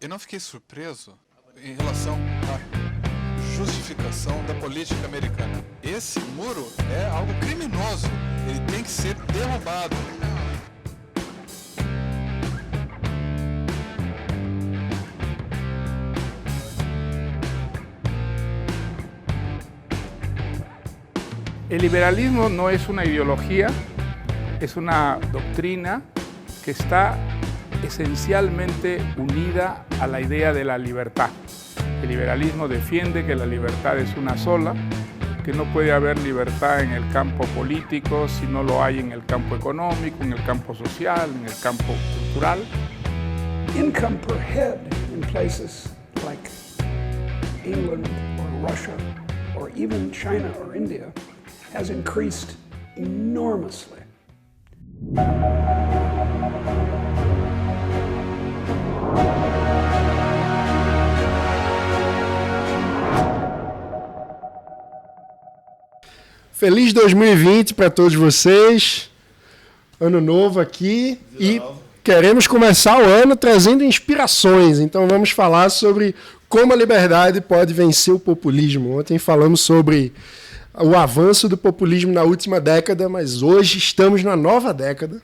Eu não fiquei surpreso em relação à justificação da política americana. Esse muro é algo criminoso, ele tem que ser derrubado. El liberalismo no es una ideología, es una doctrina que está esencialmente unida a la idea de la libertad. El liberalismo defiende que la libertad es una sola, que no puede haber libertad en el campo político si no lo hay en el campo económico, en el campo social, en el campo cultural. Income per head in places like England or Russia or even China or India has increased enormously. Feliz 2020 para todos vocês. Ano novo aqui e queremos começar o ano trazendo inspirações. Então vamos falar sobre como a liberdade pode vencer o populismo. Ontem falamos sobre o avanço do populismo na última década, mas hoje estamos na nova década.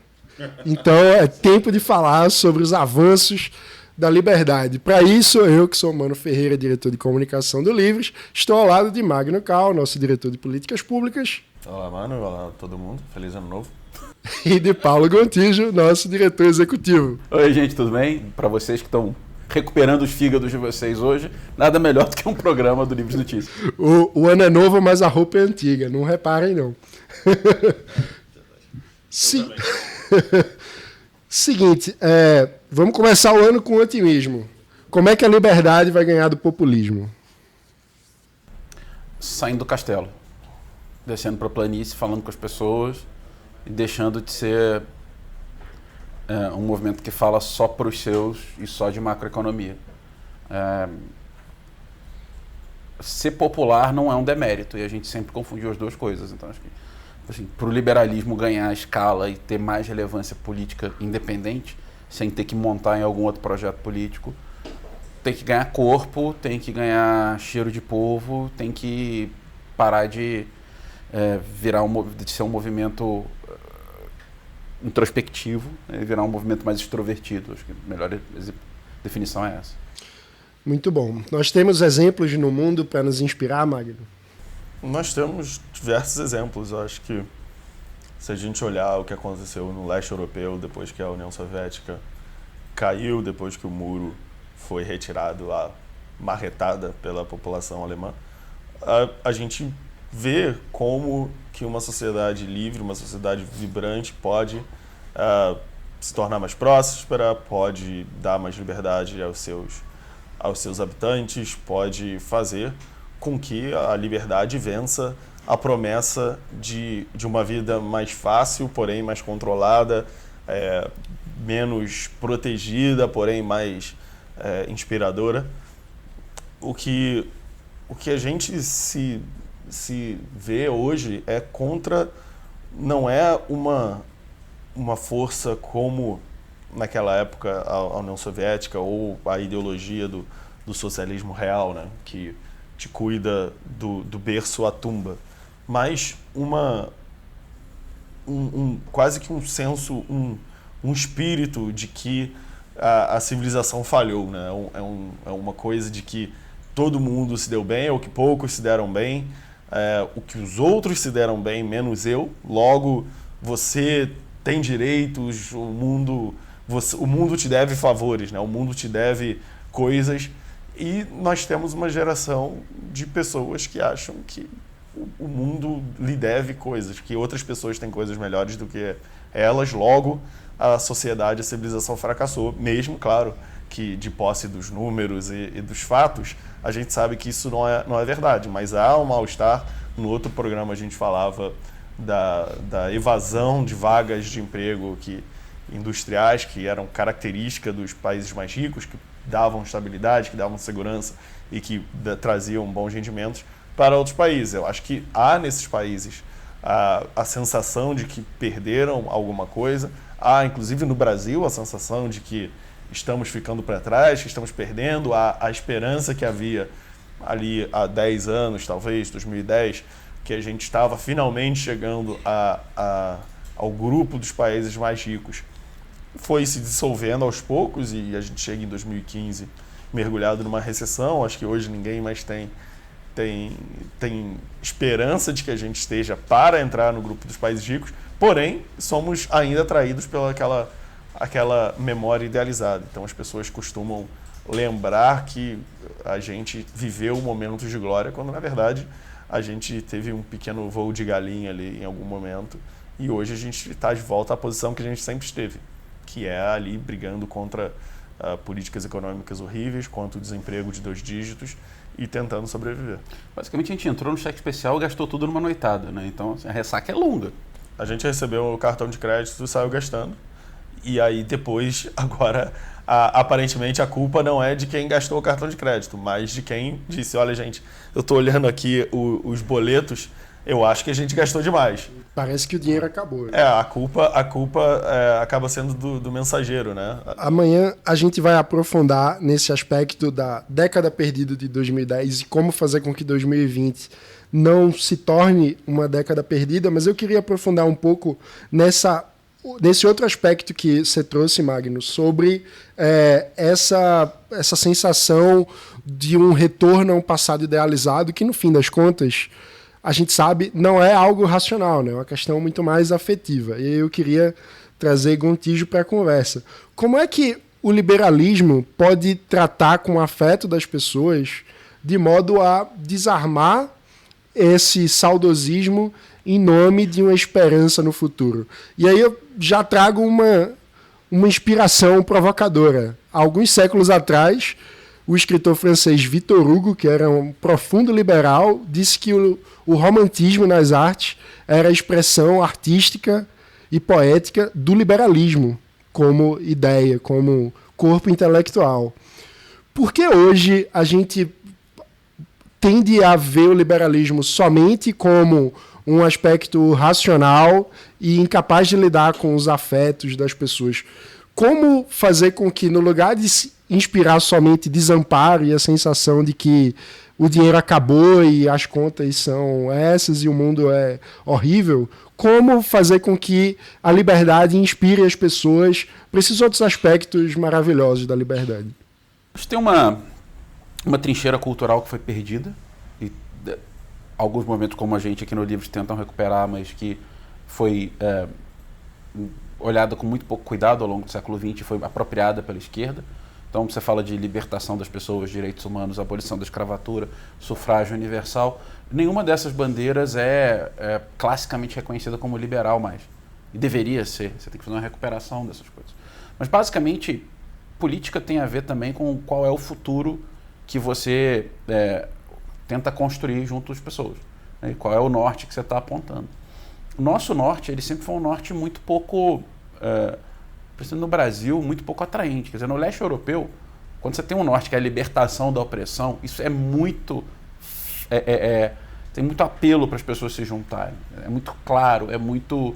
Então é tempo de falar sobre os avanços da liberdade. Para isso, eu, que sou Mano Ferreira, diretor de comunicação do Livres, estou ao lado de Magno Cal, nosso diretor de políticas públicas. Olá, Mano. Olá, todo mundo. Feliz ano novo. E de Paulo Gontijo, nosso diretor executivo. Oi, gente, tudo bem? Para vocês que estão recuperando os fígados de vocês hoje, nada melhor do que um programa do Livres Notícias. O ano é novo, mas a roupa é antiga. Não reparem, não. Sim. Seguinte, vamos começar o ano com otimismo. Como é que a liberdade vai ganhar do populismo? Saindo do castelo, descendo para a planície, falando com as pessoas e deixando de ser um movimento que fala só para os seus e só de macroeconomia. Ser popular não é um demérito e a gente sempre confundiu as duas coisas. Então, acho que assim, para o liberalismo ganhar escala e ter mais relevância política independente, sem ter que montar em algum outro projeto político, tem que ganhar corpo, tem que ganhar cheiro de povo, tem que parar de de ser um movimento introspectivo, e virar um movimento mais extrovertido. Acho que a melhor definição é essa. Muito bom. Nós temos exemplos no mundo para nos inspirar, Magno? Nós temos diversos exemplos. Eu acho que se a gente olhar o que aconteceu no leste europeu depois que a União Soviética caiu, depois que o muro foi retirado, a marretada pela população alemã, a gente vê como que uma sociedade livre, uma sociedade vibrante pode se tornar mais próspera, pode dar mais liberdade aos seus habitantes, pode fazer com que a liberdade vença a promessa de uma vida mais fácil, porém mais controlada, menos protegida, porém mais inspiradora. O que a gente se vê hoje é contra, não é uma força como naquela época a União Soviética ou a ideologia do socialismo real, né, que te cuida do berço à tumba, mas quase que um senso, um espírito de que a civilização falhou, né? É uma coisa de que todo mundo se deu bem ou que poucos se deram bem, o que os outros se deram bem, menos eu, logo você tem direitos, o mundo te deve favores, né? O mundo te deve coisas. E nós temos uma geração de pessoas que acham que o mundo lhe deve coisas, que outras pessoas têm coisas melhores do que elas, logo a sociedade, a civilização fracassou, mesmo, claro, que de posse dos números e dos fatos, a gente sabe que isso não é verdade, mas há um mal-estar. No outro programa a gente falava da evasão de vagas de emprego industriais, que eram característica dos países mais ricos, que davam estabilidade, que davam segurança e que traziam bons rendimentos para outros países. Eu acho que há nesses países a sensação de que perderam alguma coisa, há inclusive no Brasil a sensação de que estamos ficando para trás, que estamos perdendo a esperança que havia ali há 10 anos, talvez, 2010, que a gente estava finalmente chegando ao grupo dos países mais ricos. Foi se dissolvendo aos poucos e a gente chega em 2015 mergulhado numa recessão. Acho que hoje ninguém mais tem esperança de que a gente esteja para entrar no grupo dos países ricos, porém, somos ainda atraídos pela aquela memória idealizada. Então, as pessoas costumam lembrar que a gente viveu momentos de glória, quando, na verdade, a gente teve um pequeno voo de galinha ali em algum momento, e hoje a gente está de volta à posição que a gente sempre esteve, que é ali brigando contra políticas econômicas horríveis, contra o desemprego de 2 dígitos e tentando sobreviver. Basicamente, a gente entrou no cheque especial e gastou tudo numa noitada, né? Então, a ressaca é longa. A gente recebeu o cartão de crédito e saiu gastando. E aí depois, agora, aparentemente a culpa não é de quem gastou o cartão de crédito, mas de quem disse, olha gente, eu estou olhando aqui os boletos, eu acho que a gente gastou demais. Parece que o dinheiro acabou. Né? A culpa acaba sendo do mensageiro, né? Amanhã a gente vai aprofundar nesse aspecto da década perdida de 2010 e como fazer com que 2020 não se torne uma década perdida, mas eu queria aprofundar um pouco nesse outro aspecto que você trouxe, Magno, sobre essa sensação de um retorno a um passado idealizado que, no fim das contas, a gente sabe, não é algo racional, né? É uma questão muito mais afetiva. E eu queria trazer Gontijo para a conversa. Como é que o liberalismo pode tratar com o afeto das pessoas de modo a desarmar esse saudosismo em nome de uma esperança no futuro? E aí eu já trago uma inspiração provocadora. Há alguns séculos atrás, o escritor francês Victor Hugo, que era um profundo liberal, disse que o romantismo nas artes era a expressão artística e poética do liberalismo como ideia, como corpo intelectual. Por que hoje a gente tende a ver o liberalismo somente como um aspecto racional e incapaz de lidar com os afetos das pessoas? Como fazer com que, no lugar de inspirar somente desamparo e a sensação de que o dinheiro acabou e as contas são essas e o mundo é horrível, como fazer com que a liberdade inspire as pessoas para esses outros aspectos maravilhosos da liberdade? Acho que tem uma trincheira cultural que foi perdida e alguns momentos, como a gente aqui no Livros tentam recuperar, mas que foi olhada com muito pouco cuidado ao longo do século XX e foi apropriada pela esquerda. Então, você fala de libertação das pessoas, direitos humanos, abolição da escravatura, sufrágio universal. Nenhuma dessas bandeiras é classicamente reconhecida como liberal mais. E deveria ser. Você tem que fazer uma recuperação dessas coisas. Mas, basicamente, política tem a ver também com qual é o futuro que você tenta construir junto às pessoas. Né? E qual é o norte que você está apontando. O nosso norte, ele sempre foi um norte muito pouco... no Brasil, muito pouco atraente. Quer dizer, no leste europeu, quando você tem um norte que é a libertação da opressão, isso é muito... tem muito apelo para as pessoas se juntarem. É muito claro, é muito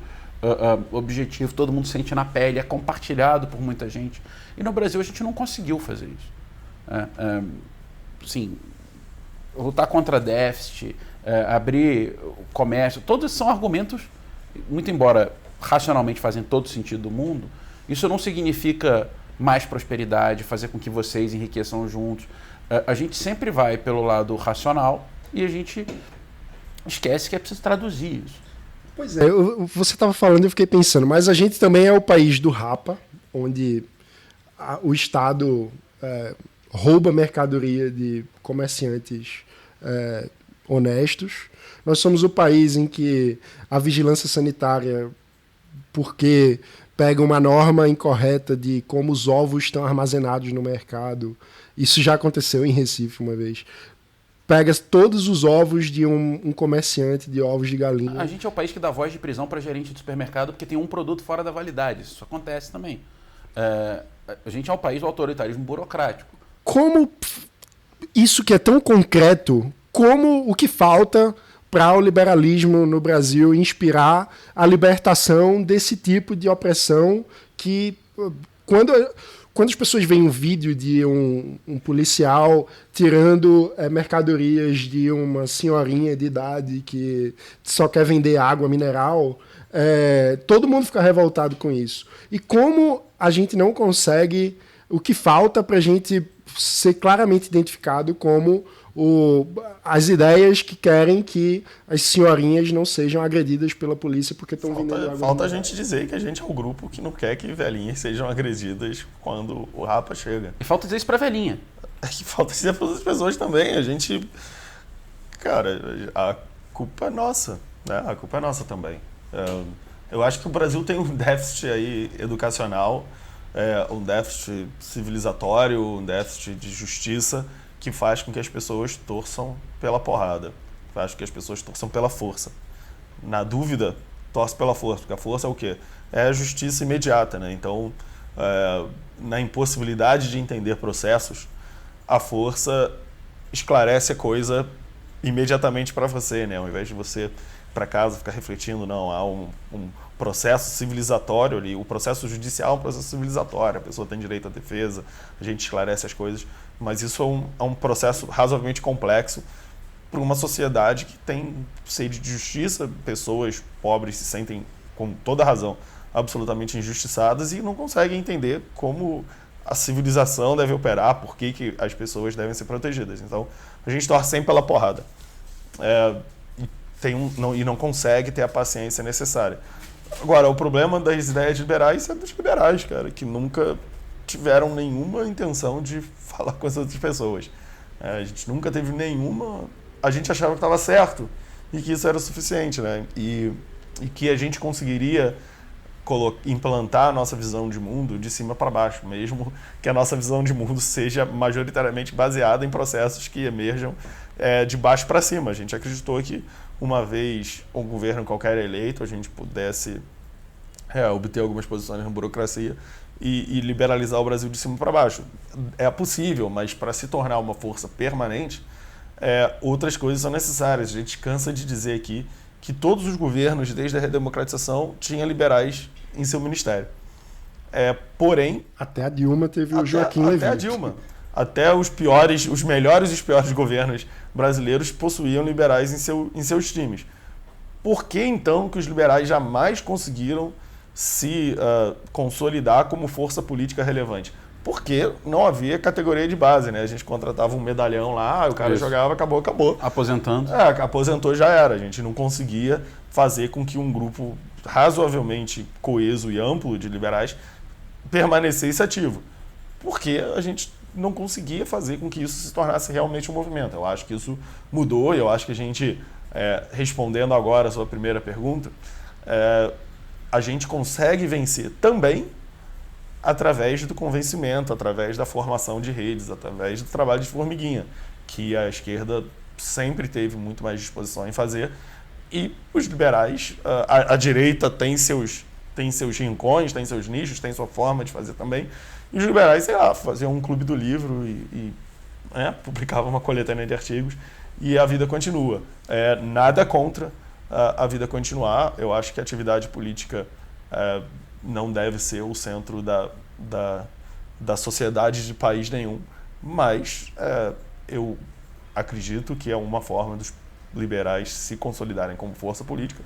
objetivo, todo mundo sente na pele, é compartilhado por muita gente. E no Brasil a gente não conseguiu fazer isso. Sim, lutar contra déficit, abrir o comércio, todos são argumentos, muito embora racionalmente fazem todo sentido do mundo, isso não significa mais prosperidade, fazer com que vocês enriqueçam juntos. A gente sempre vai pelo lado racional e a gente esquece que é preciso traduzir isso. Pois é, você estava falando e eu fiquei pensando, mas a gente também é o país do Rapa, onde o Estado rouba mercadoria de comerciantes honestos. Nós somos o país em que a vigilância sanitária, porque pega uma norma incorreta de como os ovos estão armazenados no mercado. Isso já aconteceu em Recife uma vez. Pega todos os ovos de um comerciante de ovos de galinha. A gente é o país que dá voz de prisão para gerente de supermercado porque tem um produto fora da validade. Isso acontece também. A gente é o país do autoritarismo burocrático. Como isso que é tão concreto, como o que falta para o liberalismo no Brasil inspirar a libertação desse tipo de opressão que, quando as pessoas veem um vídeo de um policial tirando mercadorias de uma senhorinha de idade que só quer vender água mineral, todo mundo fica revoltado com isso. E como a gente não consegue, o que falta para a gente ser claramente identificado como as ideias que querem que as senhorinhas não sejam agredidas pela polícia porque estão vendendo água. Falta a gente dizer que a gente é o grupo que não quer que velhinhas sejam agredidas quando o Rapa chega. E falta dizer isso pra velhinha. Falta dizer para outras pessoas também. A gente... Cara, a culpa é nossa, né? A culpa é nossa também. Eu acho que o Brasil tem um déficit aí educacional, um déficit civilizatório, um déficit de justiça que faz com que as pessoas torçam pela porrada, faz com que as pessoas torçam pela força. Na dúvida, torce pela força, porque a força é o quê? É a justiça imediata, né? Então, na impossibilidade de entender processos, a força esclarece a coisa imediatamente para você, né? Ao invés de você ir para casa ficar refletindo, não, há um processo civilizatório ali, o processo judicial é um processo civilizatório, a pessoa tem direito à defesa, a gente esclarece as coisas, mas isso é um processo razoavelmente complexo para uma sociedade que tem sede de justiça, pessoas pobres se sentem, com toda razão, absolutamente injustiçadas e não conseguem entender como a civilização deve operar, por que as pessoas devem ser protegidas. Então, a gente torce sempre pela porrada. E não consegue ter a paciência necessária. Agora, o problema das ideias liberais é dos liberais, cara, que nunca tiveram nenhuma intenção de falar com as outras pessoas. A gente nunca teve nenhuma... A gente achava que estava certo e que isso era o suficiente, né? E que a gente conseguiria implantar a nossa visão de mundo de cima para baixo, mesmo que a nossa visão de mundo seja majoritariamente baseada em processos que emerjam de baixo para cima. A gente acreditou que uma vez um governo qualquer eleito, a gente pudesse obter algumas posições na burocracia e liberalizar o Brasil de cima para baixo. É possível, mas para se tornar uma força permanente, outras coisas são necessárias. A gente cansa de dizer aqui que todos os governos, desde a redemocratização, tinham liberais em seu ministério. Porém... Até a Dilma teve o Joaquim Levy. Até a Dilma. Até os melhores e os piores governos brasileiros possuíam liberais em seus times. Por que, então, que os liberais jamais conseguiram se consolidar como força política relevante? Porque não havia categoria de base, né? A gente contratava um medalhão lá, o cara jogava, acabou. Aposentando. Aposentou, já era. A gente não conseguia fazer com que um grupo razoavelmente coeso e amplo de liberais permanecesse ativo. Porque a gente não conseguia fazer com que isso se tornasse realmente um movimento. Eu acho que isso mudou e eu acho que a gente, respondendo agora a sua primeira pergunta, a gente consegue vencer também através do convencimento, através da formação de redes, através do trabalho de formiguinha, que a esquerda sempre teve muito mais disposição em fazer, e os liberais, a direita tem seus rincões, tem seus nichos, tem sua forma de fazer também, e os liberais, sei lá, faziam um clube do livro e publicavam uma coletânea de artigos, e a vida continua. Nada contra a vida continuar. Eu acho que a atividade política não deve ser o centro da sociedade de país nenhum, mas eu acredito que é uma forma dos liberais se consolidarem como força política,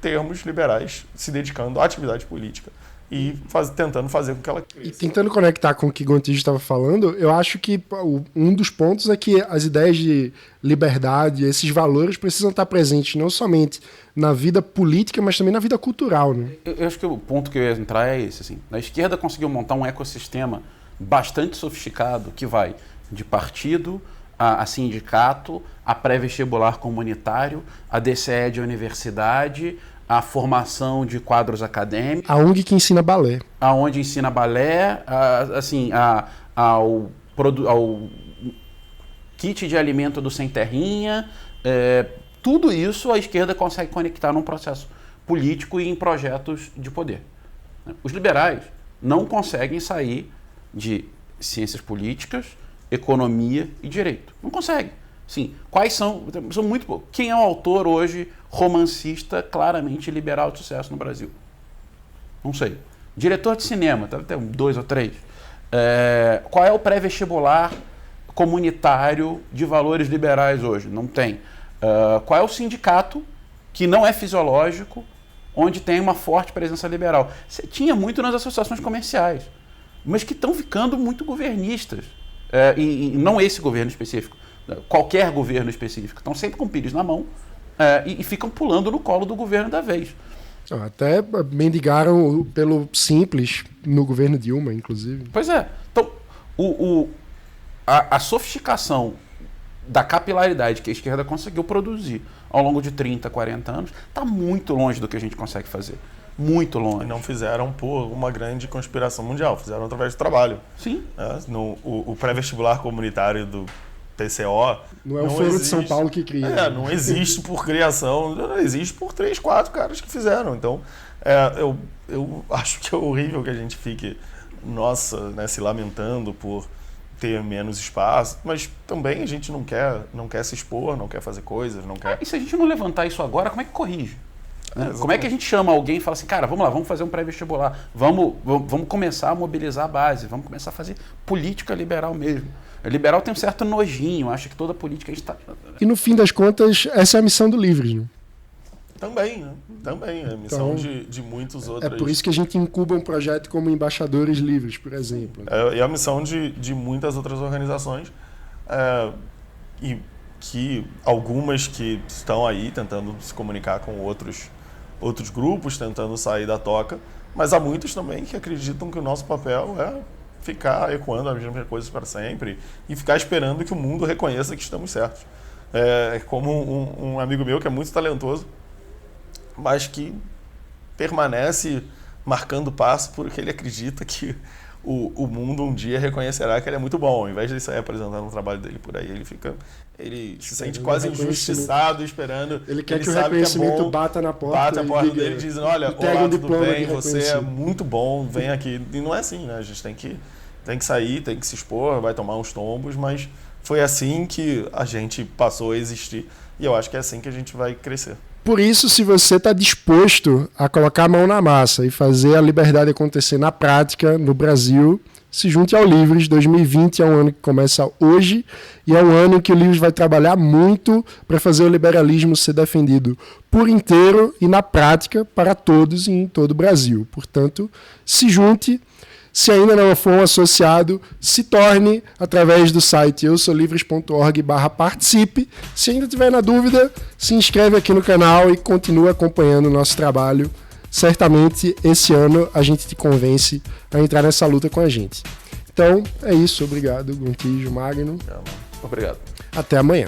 termos liberais se dedicando à atividade política e tentando fazer com que ela cresça. E tentando conectar com o que o Gontijo estava falando, eu acho que um dos pontos é que as ideias de liberdade, esses valores precisam estar presentes não somente na vida política, mas também na vida cultural, né? Eu acho que o ponto que eu ia entrar é esse, assim. A esquerda conseguiu montar um ecossistema bastante sofisticado que vai de partido a sindicato, a pré-vestibular comunitário, a DCE de universidade, a formação de quadros acadêmicos. A ONG que ensina balé. Aonde ensina balé, ao kit de alimento do Sem Terrinha. Tudo isso a esquerda consegue conectar num processo político e em projetos de poder. Os liberais não conseguem sair de ciências políticas, economia e direito. Não conseguem. Sim, quais são muito poucos. Quem é o autor hoje romancista claramente liberal de sucesso no Brasil? Não sei. Diretor de cinema, deve ter 2 ou 3. Qual é o pré-vestibular comunitário de valores liberais hoje? Não tem. Qual é o sindicato que não é fisiológico, onde tem uma forte presença liberal? Você tinha muito nas associações comerciais, mas que estão ficando muito governistas. E não esse governo específico, qualquer governo específico. Estão sempre com o pires na mão e ficam pulando no colo do governo da vez. Até mendigaram pelo Simples no governo Dilma, inclusive. Pois é. Então, a sofisticação da capilaridade que a esquerda conseguiu produzir ao longo de 30, 40 anos está muito longe do que a gente consegue fazer. Muito longe. E não fizeram por uma grande conspiração mundial, fizeram através do trabalho. Sim. O pré-vestibular comunitário do PCO... Não é o Foro de São Paulo que cria. Não existe por criação, não existe por 3, 4 caras que fizeram. Então, eu acho que é horrível que a gente fique, se lamentando por ter menos espaço, mas também a gente não quer se expor, não quer fazer coisas, não quer... E se a gente não levantar isso agora, como é que corrige? Como é que a gente chama alguém e fala assim, cara, vamos lá, vamos fazer um pré-vestibular, vamos começar a mobilizar a base, vamos começar a fazer política liberal mesmo. O liberal tem um certo nojinho, acha que toda política a gente está... E no fim das contas, essa é a missão do Livres, né? Também, né? Também, é a missão de muitos outros. É por isso que a gente incuba um projeto como Embaixadores Livres, por exemplo. É a missão de muitas outras organizações, e que algumas que estão aí tentando se comunicar com outros grupos, tentando sair da toca, mas há muitos também que acreditam que o nosso papel é ficar ecoando as mesmas coisas para sempre e ficar esperando que o mundo reconheça que estamos certos. Como um amigo meu que é muito talentoso, mas que permanece marcando passo porque ele acredita que o mundo um dia reconhecerá que ele é muito bom. Ao invés de sair apresentando o trabalho dele por aí, ele se sente quase injustiçado esperando. Ele quer que o reconhecimento bata na porta. Bate a porta dele dizendo, olha, olá, tudo bem, você é muito bom, vem aqui. E não é assim, né? A gente tem que sair, tem que se expor, vai tomar uns tombos, mas foi assim que a gente passou a existir. E eu acho que é assim que a gente vai crescer. Por isso, se você está disposto a colocar a mão na massa e fazer a liberdade acontecer na prática, no Brasil, se junte ao Livres. 2020 é um ano que começa hoje e é um ano em que o Livres vai trabalhar muito para fazer o liberalismo ser defendido por inteiro e na prática para todos e em todo o Brasil. Portanto, se junte. Se ainda não for um associado, se torne através do site eusolivres.org/participe. Se ainda tiver na dúvida, se inscreve aqui no canal e continue acompanhando o nosso trabalho. Certamente, esse ano, a gente te convence a entrar nessa luta com a gente. Então, é isso. Obrigado, Gontijo, Magno. Obrigado. Até amanhã.